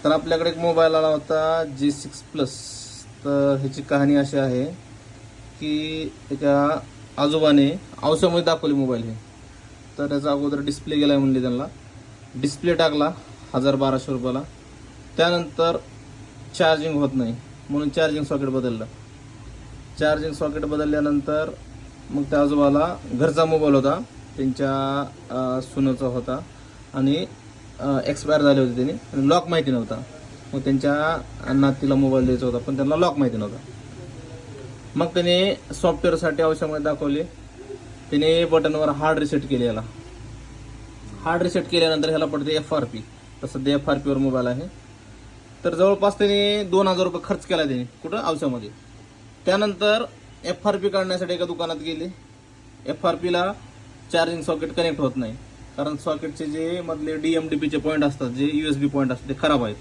तर आपल्याकडे एक मोबाईल आला होता G6 Plus. तर ह्याची कहाणी अशी आहे की त्याच्या आजोबाने औषधामध्ये दाखवली मोबाईल हे. तर त्याचा अगोदर डिस्प्ले गेला म्हणले, त्यांना डिस्प्ले टाकला 1000-1200 रुपयाला. त्यानंतर चार्जिंग होत नाही म्हणून चार्जिंग सॉकेट बदललं. चार्जिंग सॉकेट बदलल्यानंतर मग त्या आजोबाला घरचा मोबाईल होता, त्यांच्या सुनेचा होता आणि एक्सपायर झाले होते त्यांनी, आणि लॉक माहिती नव्हता. मग त्यांच्या नातीला मोबाईल द्यायचा होता पण त्यांना लॉक माहिती नव्हता. मग त्याने सॉफ्टवेअरसाठी औषधामध्ये दाखवले. त्याने बटनवर हार्ड रिसेट केले. याला हार्ड रिसेट केल्यानंतर ह्याला पडते FRP. तर सध्या FRP वर मोबाईल आहे. तर जवळपास त्याने 2000 रुपये खर्च केला त्याने कुठं औषधामध्ये. त्यानंतर FRP काढण्यासाठी एका दुकानात गेले. FRP ला चार्जिंग सॉकेट कनेक्ट होत नाही, कारण सॉकेटचे जे मधले DMDP पॉईंट असतात, जे USB पॉईंट असतात, ते खराब आहेत.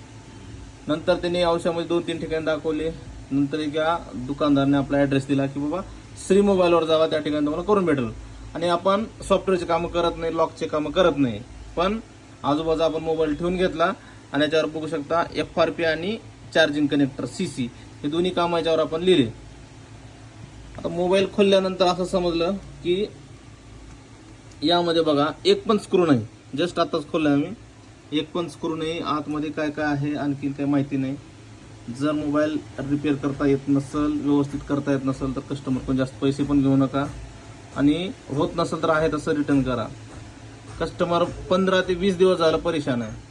नंतर त्यांनी औषधामध्ये 2-3 ठिकाणी दाखवले. नंतर एका दुकानदाराने आपला ॲड्रेस दिला की बाबा श्री मोबाईलवर जावा, त्या ठिकाणी तुम्हाला करून भेटेल. आणि आपण सॉफ्टवेअरचे कामं करत नाही, लॉकचे कामं करत नाही, पण आजूबाजू आपण मोबाईल ठेवून घेतला आणि याच्यावर बघू शकता FRP आणि चार्जिंग कनेक्टर CC हे दोन्ही काम याच्यावर आपण लिहिले. आता मोबाईल खोलल्यानंतर असं समजलं की यामध्ये बघा एक पण स्क्रू नाही. जस्ट आताच खोललाय आम्ही, एक पण स्क्रू नाही. आतमध्ये काय काय आहे आणखी काही माहिती नाही. जर मोबाईल रिपेअर करता येत नसेल, व्यवस्थित करता येत नसेल, तर कस्टमरकडून जास्त पैसे पण घेऊ नका, आणि होत नसेल तर आहे तसं रिटर्न करा. कस्टमर 15 ते 20 दिवस झालं परेशान आहे.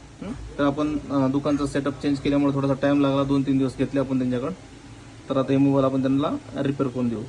तर आपण दुकानचा सेटअप चेंज केल्यामुळे थोडासा टाइम लागला, 2-3 दिवस घेतले आपण त्यांच्याकडं. तर आता हे मोबाईल आपण त्यांना रिपेअर करून देऊ.